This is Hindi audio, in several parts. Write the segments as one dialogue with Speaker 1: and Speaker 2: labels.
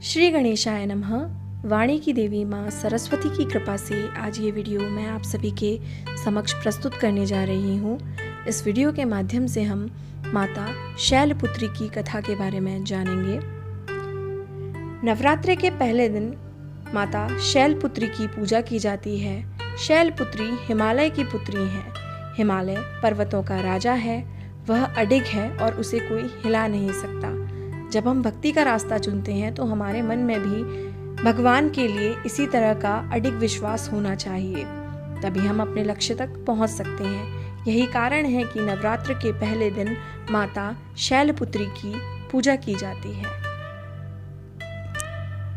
Speaker 1: श्री गणेशाय नमः। वाणी की देवी माँ सरस्वती की कृपा से आज ये वीडियो मैं आप सभी के समक्ष प्रस्तुत करने जा रही हूँ। इस वीडियो के माध्यम से हम माता शैलपुत्री की कथा के बारे में जानेंगे। नवरात्रि के पहले दिन माता शैलपुत्री की पूजा की जाती है। शैलपुत्री हिमालय की पुत्री है। हिमालय पर्वतों का राजा है। वह अडिग है और उसे कोई हिला नहीं सकता। जब हम भक्ति का रास्ता चुनते हैं तो हमारे मन में भी भगवान के लिए इसी तरह का अडिग विश्वास होना चाहिए, तभी हम अपने लक्ष्य तक पहुंच सकते हैं। यही कारण है कि नवरात्र के पहले दिन माता शैलपुत्री की पूजा की जाती है।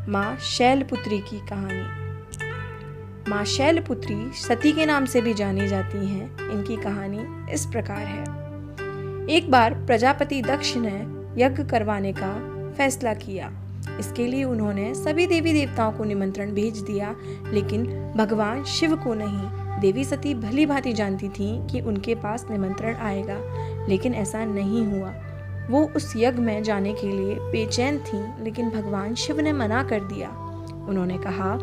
Speaker 1: माँ शैलपुत्री की कहानी। माँ शैलपुत्री सती के नाम से भी जानी जाती हैं। इनकी कहानी इस प्रकार है। एक बार प्रजापति दक्ष ने यज्ञ करवाने का फैसला किया। इसके लिए उन्होंने सभी देवी देवताओं को निमंत्रण भेज दिया, लेकिन भगवान शिव को नहीं। देवी सती भली भांति जानती थीं कि उनके पास निमंत्रण आएगा, लेकिन ऐसा नहीं हुआ। वो उस यज्ञ में जाने के लिए बेचैन थीं, लेकिन भगवान शिव ने मना कर दिया। उन्होंने कहा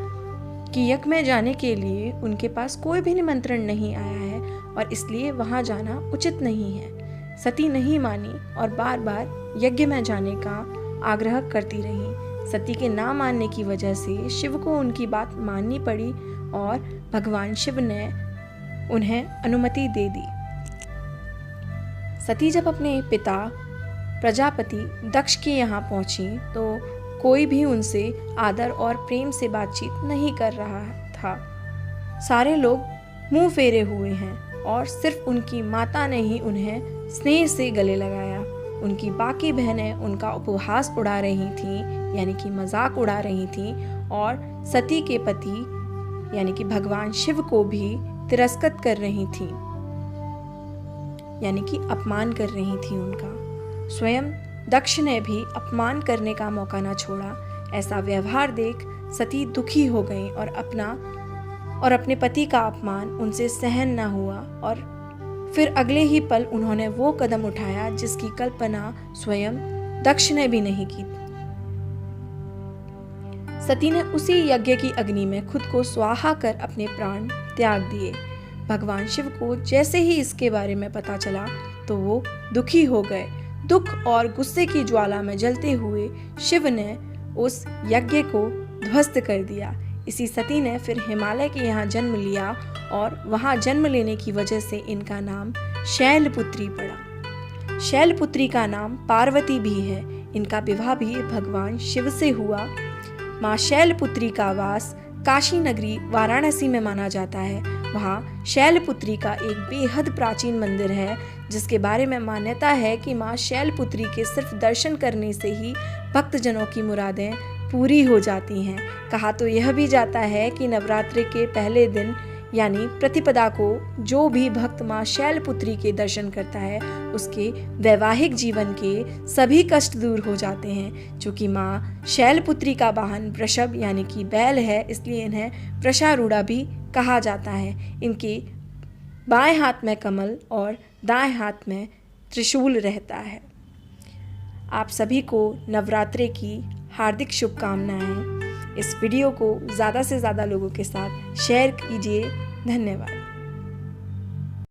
Speaker 1: कि यज्ञ में जाने के लिए उनके पास कोई भी निमंत्रण नहीं आया है और इसलिए वहां जाना उचित नहीं है। सती नहीं मानी और बार बार यज्ञ में जाने का आग्रह करती रही। सती के ना मानने की वजह से शिव को उनकी बात माननी पड़ी और भगवान शिव ने उन्हें अनुमति दे दी। सती जब अपने पिता प्रजापति दक्ष के यहाँ पहुंची तो कोई भी उनसे आदर और प्रेम से बातचीत नहीं कर रहा था। सारे लोग मुंह फेरे हुए हैं और सिर्फ उनकी माता ने ही उन्हें स्नेह से गले लगाया। उनकी बाकी बहनें उनका उपहास उड़ा रही थीं, यानी कि मजाक उड़ा रही थीं, और सती के पति यानी कि भगवान शिव को भी तिरस्कृत कर रही थीं, यानी कि अपमान कर रही थीं उनका। स्वयं दक्ष ने भी अपमान करने का मौका न छोड़ा। ऐसा व्यवहार देख सती दुखी हो गई और अपने पति का अपमान उनसे सहन न हुआ और फिर अगले ही पल उन्होंने वो कदम उठाया जिसकी कल्पना स्वयं दक्ष ने भी नहीं की। सती ने उसी यज्ञ की अग्नि में खुद को स्वाहा कर अपने प्राण त्याग दिए। भगवान शिव को जैसे ही इसके बारे में पता चला तो वो दुखी हो गए। दुख और गुस्से की ज्वाला में जलते हुए शिव ने उस यज्ञ को ध्वस्त कर दिया। इसी सती ने फिर हिमालय के यहाँ जन्म लिया और वहाँ जन्म लेने की वजह से इनका नाम शैलपुत्री पड़ा। शैलपुत्री का नाम पार्वती भी है। इनका विवाह भी भगवान शिव से हुआ। माँ शैलपुत्री का वास काशी नगरी वाराणसी में माना जाता है। वहाँ शैलपुत्री का एक बेहद प्राचीन मंदिर है, जिसके बारे में मान्यता है कि माँ शैलपुत्री के सिर्फ दर्शन करने से ही भक्तजनों की मुरादें पूरी हो जाती हैं। कहा तो यह भी जाता है कि नवरात्रि के पहले दिन यानी प्रतिपदा को जो भी भक्त माँ शैलपुत्री के दर्शन करता है उसके वैवाहिक जीवन के सभी कष्ट दूर हो जाते हैं। चूँकि माँ शैलपुत्री का वाहन वृषभ यानी कि बैल है, इसलिए इन्हें वृषारूढ़ा भी कहा जाता है। इनके बाएं हाथ में कमल और दाएं हाथ में त्रिशूल रहता है। आप सभी को नवरात्रि की हार्दिक शुभकामनाएं। इस वीडियो को ज़्यादा से ज़्यादा लोगों के साथ शेयर कीजिए। धन्यवाद।